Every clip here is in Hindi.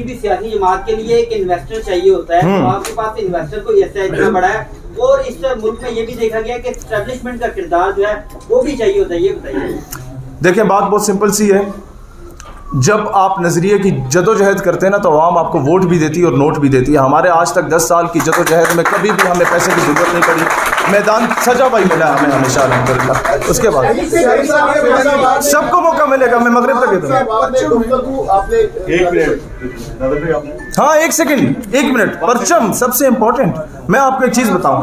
भी सियासी जमात के लिए एक इन्वेस्टर चाहिए होता है, तो आपके पास इन्वेस्टर को ऐसा इतना बड़ा है, और इस मुल्क में ये भी देखा गया कि एस्टेब्लिशमेंट का किरदार जो है वो भी चाहिए होता है, ये बताइए। देखिए, बात बहुत सिंपल सी है। जब आप नज़रिए की जदोजहद करते हैं ना, तो आवाम आपको वोट भी देती है और नोट भी देती है। हमारे आज तक 10 साल की जदोजहद में कभी भी हमें पैसे की जरूरत नहीं पड़ी। मैदान सजा भाई मिला हमें हमेशा, अल्हम्दुलिल्लाह। उसके बाद सबको मौका मिलेगा। मैं मगरिब तक इधर। हाँ, एक सेकंड, 1 मिनट। परचम सबसे इम्पोर्टेंट। मैं आपको एक चीज़ बताऊँ,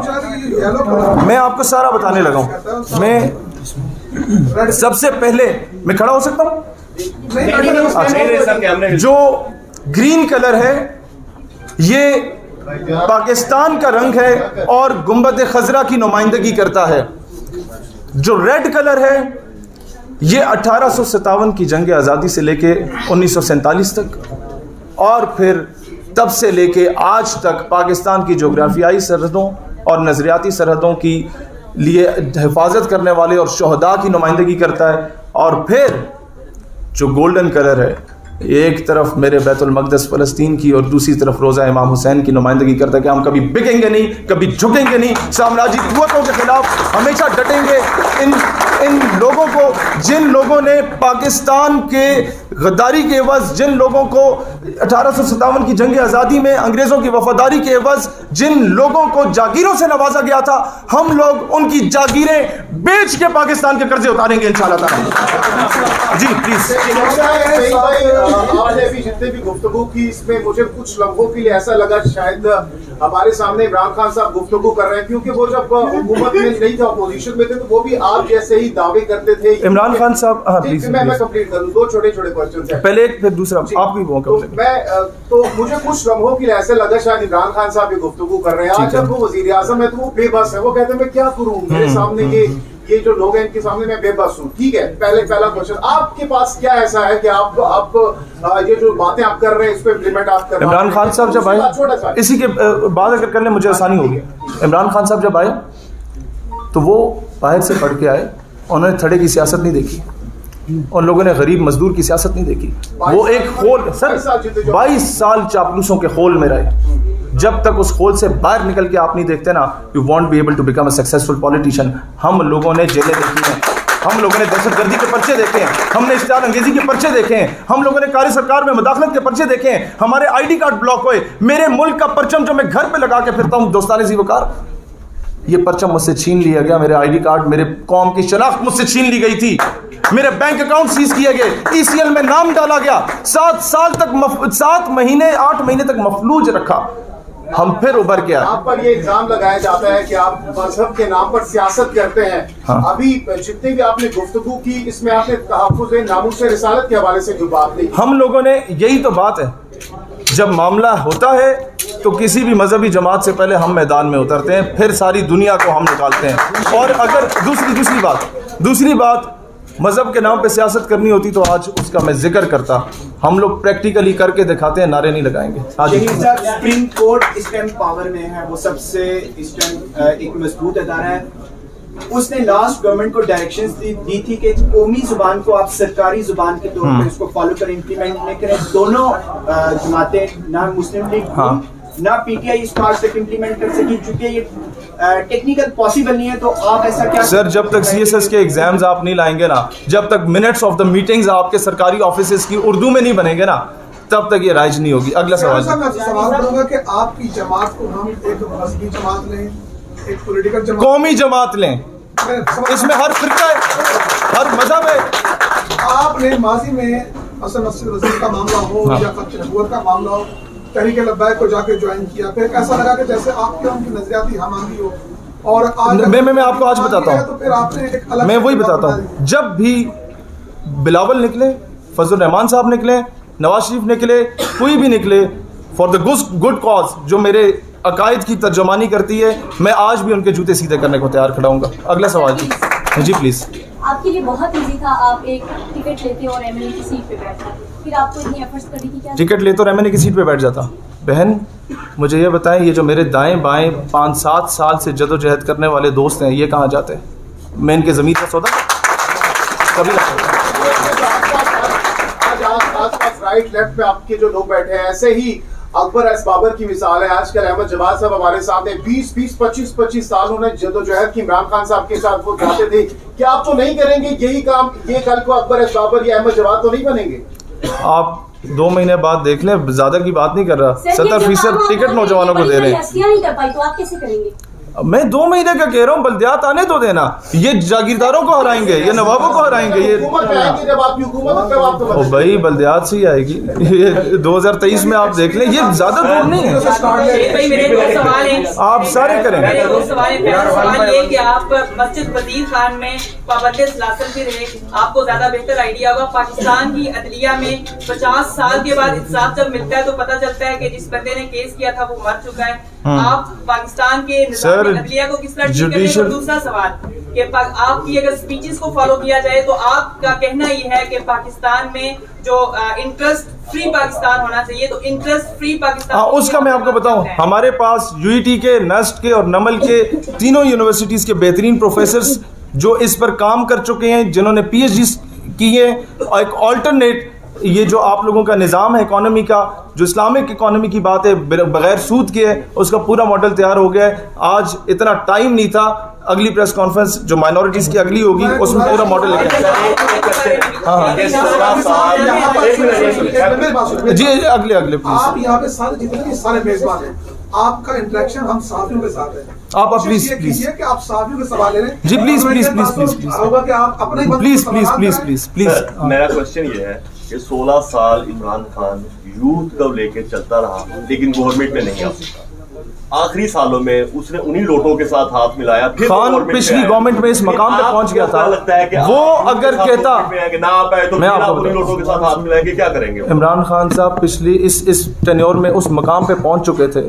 मैं आपको सारा बताने लगा हूँ। मैं सबसे पहले मैं खड़ा हो सकता हूँ? जो ग्रीन कलर है ये पाकिस्तान का रंग है और गुंबद खजरा की नुमाइंदगी करता है। जो रेड कलर है ये 1857 की जंग आज़ादी से लेके 1947 तक, और फिर तब से लेके आज तक पाकिस्तान की जोग्राफियाई सरहदों और नज़रियाती सरहदों की लिए हिफाजत करने वाले और शहदा की नुमाइंदगी करता है। और फिर जो गोल्डन कलर है, एक तरफ मेरे बैतुल मक़दस फ़लस्तीन की और दूसरी तरफ रोज़ा इमाम हुसैन की नुमाइंदगी करता है कि हम कभी बिकेंगे नहीं, कभी झुकेंगे नहीं, साम्राज्य कुव्वतों के खिलाफ हमेशा डटेंगे। इन लोगों को, जिन लोगों ने पाकिस्तान के गद्दारी के एवज़, जिन लोगों को 1857 की जंग आज़ादी में अंग्रेज़ों की वफादारी के एवज़ जिन लोगों को जागीरों से नवाजा गया था, हम लोग उनकी जागीरें बेच के पाकिस्तान के कर्जे उतारेंगे इंशाअल्लाह ताला। जी प्लीज़। आपने अभी जितने भी गुफ्तगू की, इसमें मुझे कुछ लम्हों के लिए ऐसा लगा शायद हमारे सामने इमरान खान साहब गुफ्तगू कर रहे हैं, क्योंकि वो जब हुकूमत में नहीं थे, अपोजिशन में थे, तो वो भी आप जैसे ही दावे करते थे। इमरान खान साहब, हाँ प्लीज, मैं कंप्लीट करूं। 2 छोटे-छोटे क्वेश्चन हैं, पहले एक फिर दूसरा। आप भी वो तो मुझे कुछ लम्हों के लिए ऐसे लगा शायद इमरान खान साहब ये गुफ्तगू कर रहे हैं। आज जब वो वजीर आज़म है तो वो बेबस है। वो कहते हैं मैं क्या करूं, मेरे सामने ये जो लोग हैं इनके सामने मैं बेबस हूँ। ठीक है, पहला क्वेश्चन, आपके पास क्या ऐसा है कि आप ये जो बातें आप कर रहे हैं इस पे इम्प्लीमेंट आप कर रहे हैं? इमरान खान साहब जब आए, इसी के बाद अगर करने मुझे आसानी होगी। इमरान खान साहब जब आए तो वो बाहर से पढ़ के आए, उन्होंने थड़े की सियासत नहीं देखी, उन लोगों ने गरीब मजदूर की सियासत नहीं देखी। वो एक खोल, सर 22 साल चापलूसों के खोल में रहे। जब तक उस खोल से बाहर निकल के आप नहीं देखते ना, you won't be able to become a successful politician. हम लोगों ने जेलें देखी हैं, हम लोगों ने दहशतगर्दी के पर्चे देखे हैं, हमने इश्तिहार अंगेजी के पर्चे देखे हैं, हम लोगों ने कार्य सरकार में मुदाखलत के पर्चे देखे हैं, हमारे ID कार्ड ब्लॉक हुए। मेरे मुल्क का परचम जो मैं घर पे लगा के फिरता हूँ, दोस्ताने ज़ी वकार, ये परचम मुझसे छीन लिया गया। मेरे ID कार्ड, मेरे कौम की शनाख्त मुझसे छीन ली गई थी। मेरे बैंक अकाउंट सीज किए गए, ECL में नाम डाला गया। 7 महीने 8 महीने तक मफलूज रखा। हम फिर उभर के आए। आप पर ये इल्जाम लगाया जाता है कि आप मजहब के नाम पर सियासत करते हैं। हाँ। अभी जितने भी आपने गुफ्तगू की, इसमें आपने तहफ़्फ़ुज़ नामूस रिसालत के हवाले से जो बात नहीं, हम लोगों ने, यही तो बात है, जब मामला होता है तो किसी भी मजहबी जमात से पहले हम मैदान में उतरते हैं, फिर सारी दुनिया को हम निकालते हैं। और अगर दूसरी बात मजहब के नाम पे सियासत करनी होती तो आज उसका मैं जिक्र करता। हम लोग प्रैक्टिकली करके दिखाते हैं, नारे नहीं लगाएंगे। सुप्रीम कोर्ट इस टाइम पावर में है, वो सबसे इस टाइम एक मजबूत अदारा है। उसने लास्ट गवर्नमेंट को डायरेक्शंस दी थी कि कौमी जुबान को आप सरकारी जुबान के तौर पर उसको फॉलो करें, इम्प्लीमेंट नहीं करें। दोनों जमातें, ना मुस्लिम लीग ना PTI इसको आज तक इम्प्लीमेंट कर सकी, चूंकि ये टेक्निकल पॉसिबल नहीं है। तो आप ऐसा क्या सर, जब तक CSS के एग्जाम्स आप नहीं लाएंगे ना, जब तक मिनट्स ऑफ द मीटिंग्स आपके सरकारी ऑफिसेज की उर्दू में नहीं बनेंगे ना, तब तक ये राइज नहीं होगी। अगला सवाल। सवाल करूंगा कि आपकी जमात को हम एक मजहबी जमात लें, एक पॉलिटिकल जमात, कौमी जमात लें, इसमें हर फिरका है, हर मजहब है। आपने माजी में मसजिद वजीर का मामला हो या खत्म नबूवत का मामला हो, तहरीक लब्बैक को जाके ज्वाइन किया, फिर ऐसा लगा कि जैसे आपके उनकी नजरियाती हमारी हो, और आज मैं आपको आज बताता हूँ, तो फिर आपने एक अलग, मैं वही बताता हूँ। जब भी बिलावल निकले, फजल रहमान साहब निकले, नवाज शरीफ निकले, कोई भी निकले फॉर द गुड कॉज जो मेरे अकायद की तर्जमानी करती है, मैं आज भी उनके जूते सीधे करने को तैयार खड़ा हूँगा। अगला सवाल जी प्लीज़। आपके लिए बहुत इजी था, आप एक टिकट लेते और MLA की सीट पे बैठ जाते, फिर आपको इतनी एफर्ट्स करने की क्या? टिकट लेते और MLA की सीट पे बैठ जाता? बहन, मुझे ये बताएं, ये जो मेरे दाएं बाएं 5-7 साल से जदोजहद करने वाले दोस्त हैं, ये कहाँ जाते हैं? मैं इनके ज़मीन का सौदा कभी राइट लेफ्ट पे आपके जो लोग बैठे हैं, ऐसे ही अकबर एस बाबर की मिसाल है। आजकल अहमद जवाद साहब हमारे साथ हैं, 20-25 साल उन्होंने जद्दोजहद की इमरान खान साहब के साथ वो जाते थे। क्या आप तो नहीं करेंगे यही काम, ये कल को अकबर एस बाबर या अहमद जवाद तो नहीं बनेंगे? आप 2 महीने बाद देख लें, ज्यादा की बात नहीं कर रहा। 70% टिकट नौजवानों को दे रहे हैं। नहीं कर पाई तो आप कैसे करेंगे? मैं 2 महीने का कह रहा हूँ, बल्दियात आने तो देना। ये जागीरदारों को हराएंगे, ये नवाबों को हराएंगे। ये हुकूमत में आएंगे जब आपकी हुकूमत तब आप तो ओ भाई बल्दियात से ही आएगी। ये 2023 में आप देख लें, ये ज्यादा दूर नहीं है। भाई मेरे 2 सवाल हैं। आप सारे करें। मेरे 2 सवाल हैं। पहला सवाल ये कि आप मस्जिद वजीर खान में पाबंद सलासल भी रहे, आपको ज्यादा बेहतर आइडिया होगा। पाकिस्तान की अदलिया में 50 साल के बाद इंसाफ जब मिलता है तो पता चलता है कि जिस बंदे ने केस किया था वो मर चुका है। आप पाकिस्तान के निज़ाम अदलिया को किस तरह ठीक करेंगे? और दूसरा सवाल कि आपकी अगर स्पीचेस को फॉलो किया जाए तो आपका कहना ये है कि पाकिस्तान में जो इंटरेस्ट फ्री पाकिस्तान होना चाहिए, तो इंटरेस्ट फ्री पाकिस्तान। हाँ, उसका मैं आपको बताऊं, हमारे पास यूईटी के, नस्ट के और नमल के तीनों यूनिवर्सिटीज के बेहतरीन प्रोफेसर्स जो इस पर काम कर चुके हैं, जिन्होंने पीएचडी की है। एक ऑल्टरनेट ये जो आप लोगों का निज़ाम है इकोनॉमी का, जो इस्लामिक इकोनॉमी की बात है, बगैर सूद के है, उसका पूरा मॉडल तैयार हो गया है। आज इतना टाइम नहीं था, अगली प्रेस कॉन्फ्रेंस जो माइनॉरिटीज़ की अगली होगी उसमें पूरा मॉडल लेके जी अगले आप यहाँ पे सारे जितने भी सारे मेजबान हैं, आपका इंटरेक्शन हम साथियों के साथ है। आप प्लीज कीजिए कि आप साथियों के सवाल ले लें जी, प्लीज होगा कि आप अपने प्लीज। मेरा क्वेश्चन ये है कि 16 साल इमरान खान यूथ को लेके चलता रहा, लेकिन गवर्नमेंट में नहीं आ सका। आखिरी सालों में उसने उन्हीं लोगों के साथ हाथ मिलाया। खान पिछली गवर्नमेंट में इस मकाम पे पहुंच गया था। लगता है कि वो अगर कहता ना आ पाए तो उन्हीं लोगों के साथ हाथ मिलाएंगे, क्या करेंगे? इमरान खान साहब पिछली इस टेन्योर में उस मकाम पे पहुंच चुके थे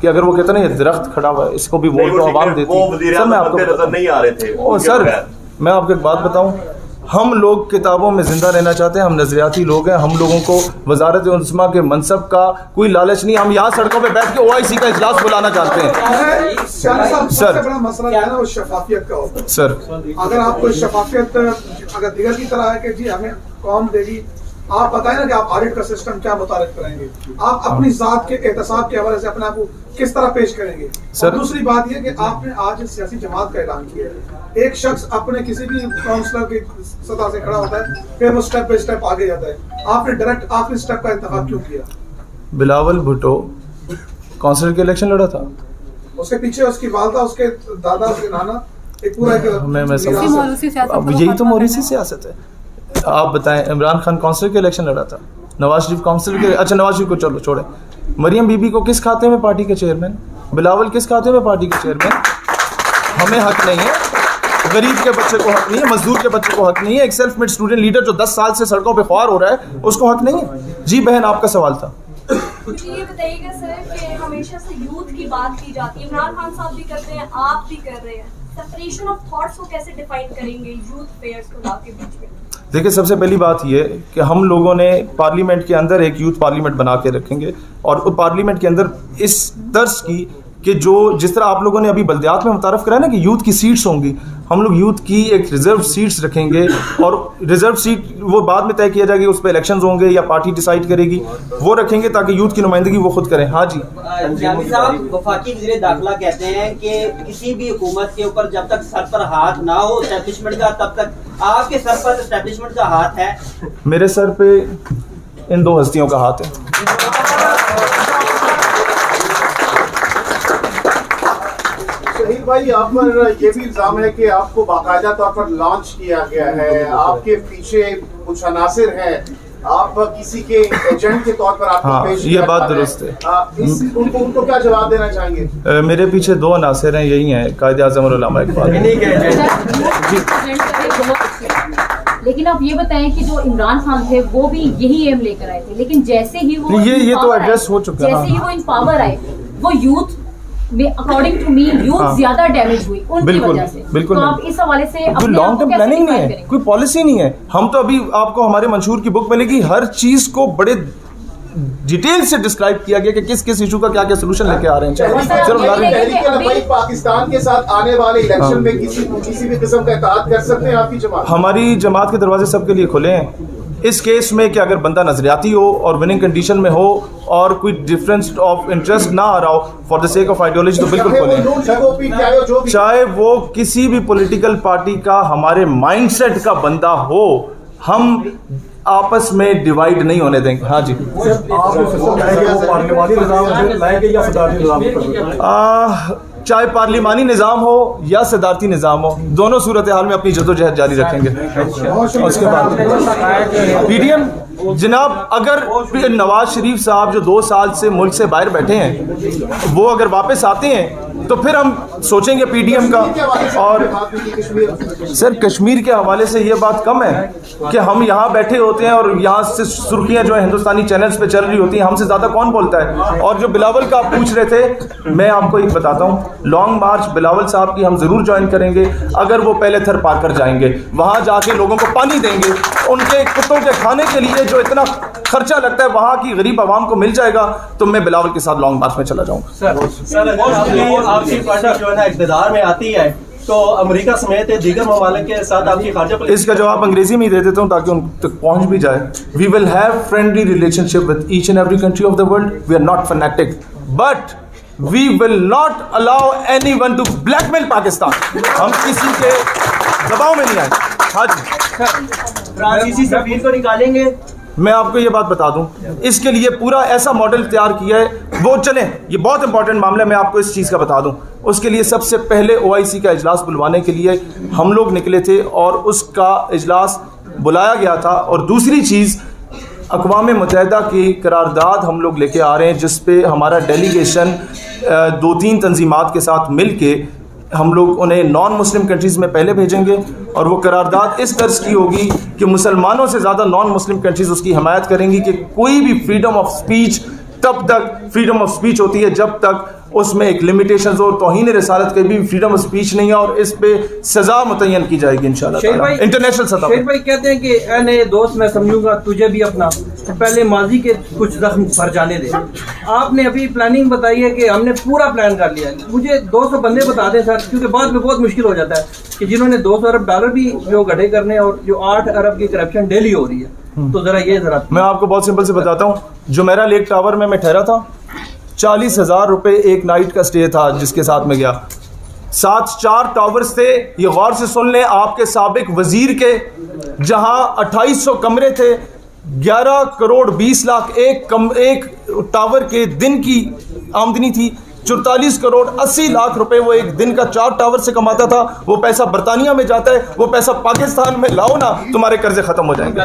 कि अगर वो कहते ना ये दरख्त खड़ा हुआ है, इसको भी वोट तो आवाम देती। सर मैं आपको नजर नहीं आ रहे थे। ओ सर मैं आपको एक बात बताऊं, हम लोग किताबों में जिंदा रहना चाहते हैं, हम नजरियाती लोग हैं। हम लोगों को वजारत उस्मा के मनसब का कोई लालच नहीं। हम यहाँ सड़कों पे बैठ के OIC का इजलास बुलाना चाहते हैं। सर बड़ा मसला है ना वो शफाफियत का होता है। सर अगर आपको शफाफियत अगर दिगर की तरह है कि जी हमें कौम देगी, आप बताएं ना कि आप ऑडिट का सिस्टम क्या मुतारिफ करेंगे, आप अपनी जात के एहतसाब के हवाले से अपने आप को किस तरह पेश करेंगे। और दूसरी बात यह कि आपने आज सियासी जमात का ऐलान किया है। एक शख्स अपने किसी भी काउंसलर की सतह से खड़ा होता है, फिर वो स्टेप बाय स्टेप आगे जाता है। आपने डायरेक्ट आखिरी स्टेप का इंतखाब क्यों किया? बिलावल भुट्टो काउंसलर के इलेक्शन लड़ा था, उसके पीछे उसकी वालदा, उसके दादा, उसके नाना, एक पूरा यही तो मोरूसी सियासत है। आप बताएं, इमरान खान काउंसिल के इलेक्शन लड़ा था, नवाज शरीफ काउंसिल के, अच्छा नवाज शरीफ को चलो छोड़े, मरियम बीबी को किस खाते में पार्टी के चेयरमैन, बिलावल किस खाते में पार्टी के चेयरमैन। हमें हक नहीं है, गरीब के बच्चे को हक नहीं है, मजदूर के बच्चे को हक नहीं है, एक सेल्फ मेड स्टूडेंट लीडर जो 10 साल से सड़कों पे ख्वार हो रहा है उसको हक नहीं है। जी बहन आपका सवाल था। मुझे ये बताइएगा सर कि हमेशा से यूथ की बात की जाती है, इमरान खान साहब भी करते हैं, आप भी कर रहे हैं, सेपरेशन ऑफ थॉट्स को कैसे डिफाइन करेंगे यूथ फेयर्स को लाके बीच में? देखिए सबसे पहली बात ये कि हम लोगों ने पार्लियामेंट के अंदर एक यूथ पार्लियामेंट बना के रखेंगे और पार्लियामेंट के अंदर इस तर्ज की कि जो जिस तरह आप लोगों ने अभी बल्दियात में मुतारफ कराया ना कि यूथ की सीट्स होंगी, हम लोग यूथ की एक रिजर्व सीट्स रखेंगे और रिजर्व सीट वो बाद में तय किया जाएगी, उस पर इलेक्शन होंगे या पार्टी डिसाइड करेगी, वो रखेंगे ताकि यूथ की नुमाइंदगी वो खुद करें। हाँ जी जामी साहब, वफाकी वज़ीर दाखिला कहते हैं कि किसी भी हुकूमत के ऊपर जब तक सर पर हाथ ना हो एस्टेब्लिशमेंट का, तब तक आपके सर पर एस्टेब्लिशमेंट का हाथ है। मेरे सर पे इन 2 हस्तियों का हाथ है। शहीद भाई, आप पर ये भी इल्जाम है कि आपको बाकायदा तौर पर लॉन्च किया गया है, आपके पीछे कुछ अनासिर हैं, आप किसी के एजेंट के तौर पर आपको पेश ये बात दुरुस्त है। उनको क्या जवाब देना चाहेंगे? मेरे पीछे 2 अनासिर हैं, यही हैं कायद आज़म और उलमा इकबाल। लेकिन आप ये बताएं कि जो इमरान खान थे वो भी यही एम लेकर आए थे, लेकिन जैसे ही वो ये तो एड्रेस हो चुका है, जैसे ही वो इन पावर आए वो यूथ में अकॉर्डिंग टू मी यूथ ज्यादा डैमेज हुई उनकी वजह से। बिल्कुल, तो आप इस हवाले से कोई लॉन्ग टर्म प्लानिंग नहीं है, कोई पॉलिसी नहीं है। हम तो अभी आपको हमारे मंशूर की बुक मिलेगी, हर चीज को बड़े डिटेल से डिस्क्राइब किया गया कि किस किस इशू का क्या क्या सोल्यूशन लेके आ रहे हैं। पाकिस्तान के साथ आने वाले इलेक्शन में किसी भी किस्म का इत्तेहाद कर सकते हैं आपकी जमात? हमारी जमात के दरवाजे सबके लिए खुले हैं। इस केस में कि अगर बंदा नजरियाती हो और विनिंग कंडीशन में हो और कोई डिफरेंस ऑफ इंटरेस्ट ना आ रहा हो for the sake of ideology, तो बिल्कुल खोलें। चाहे वो किसी भी पॉलिटिकल पार्टी का हमारे माइंडसेट का बंदा हो, हम आपस में डिवाइड नहीं होने देंगे। हाँ जी, चाहे पार्लिमानी निज़ाम हो या सदारती निज़ाम हो, दोनों सूरत हाल में अपनी जद्दोजहद जारी रखेंगे। उसके बाद PDM जनाब, अगर नवाज शरीफ साहब जो 2 साल से मुल्क से बाहर बैठे हैं वो अगर वापस आते हैं तो फिर हम सोचेंगे PDM का। और सर कश्मीर के हवाले से ये बात कम है कि हम यहाँ बैठे होते हैं और यहाँ से सुर्खियाँ जो है हिंदुस्तानी चैनल्स पे चल रही होती हैं, हमसे ज़्यादा कौन बोलता है। और जो बिलावल का आप पूछ रहे थे, मैं आपको एक बताता हूँ, लॉन्ग मार्च बिलावल साहब की हम ज़रूर ज्वाइन करेंगे अगर वो पहले थर पार कर जाएंगे, वहाँ जाके लोगों को पानी देंगे, उनके कुत्तों के खाने के लिए जो इतना खर्चा लगता है वहाँ की गरीब आवाम को मिल जाएगा, तो मैं बिलावल के साथ लॉन्ग मार्च में चला जाऊँगा। सर अगर आपकी पार्टी जो है ना इक़्तिदार में आती है तो अमेरिका समेत दीगर ममालिक के साथ आपकी खारजा पॉलिसी। इसका जवाब अंग्रेजी में ही दे देता हूँ ताकि उन तक पहुँच भी जाए। We will have friendly relationship with each and every country of the world. We are not fanatic but we will not allow anyone to blackmail Pakistan. हम किसी के दबाव में नहीं आए। हाँ जी, फ्रांसीसी सफीर को निकालेंगे। मैं आपको ये बात बता दूं, इसके लिए पूरा ऐसा मॉडल तैयार किया है, वो चलें, ये बहुत इंपॉर्टेंट मामला है, मैं आपको इस चीज़ का बता दूं। उसके लिए सबसे पहले OIC का इजलास बुलवाने के लिए हम लोग निकले थे और उसका इजलास बुलाया गया था। और दूसरी चीज़, अक़वाम मुत्तहिदा की करारदाद हम लोग लेके आ रहे हैं जिस पे हमारा डेलीगेशन 2-3 तंजीमात के साथ मिल के हम लोग उन्हें नॉन मुस्लिम कंट्रीज़ में पहले भेजेंगे और वो करारदाद इस तर्ज की होगी कि मुसलमानों से ज़्यादा नॉन मुस्लिम कंट्रीज़ उसकी हमायत करेंगी कि कोई भी फ्रीडम ऑफ स्पीच तब तक फ्रीडम ऑफ स्पीच होती है जब तक उसमें एक लिमिटेशंस और तौहीन रिसालत के भी फ्रीडम ऑफ स्पीच नहीं है, और इस पे सजा मुतय्यन की जाएगी इंशाल्लाह इंटरनेशनल सतह पर। शेख भाई कहते हैं कि नए दोस्त मैं समझूंगा तुझे भी अपना, पहले माजी के कुछ जख्म भर जाने दे। आपने अभी प्लानिंग बताई है कि हमने पूरा प्लान कर लिया है। मुझे 200 बंदे बता दें सर, क्योंकि बाद में बहुत मुश्किल हो जाता है कि जिन्होंने 200 अरब डॉलर भी जो गड्ढे करने और जो 8 अरब की करप्शन डेली हो रही है, तो जरा मैं आपको बहुत सिंपल से बताता हूँ। जुमेरा लेक टावर में मैं ठहरा था, 40,000 रुपये एक नाइट का स्टे था जिसके साथ में गया। 4 टावर्स थे, ये गौर से सुन लें, आपके साबिक वजीर के, जहां 2800 कमरे थे, 11 करोड़ 20 लाख एक टावर के दिन की आमदनी थी। 44 करोड़ 80 लाख रुपए वो एक दिन का 4 टावर से कमाता था। वो पैसा बरतानिया में जाता है, वो पैसा पाकिस्तान में लाओ ना, तुम्हारे कर्जे खत्म हो जाएंगे।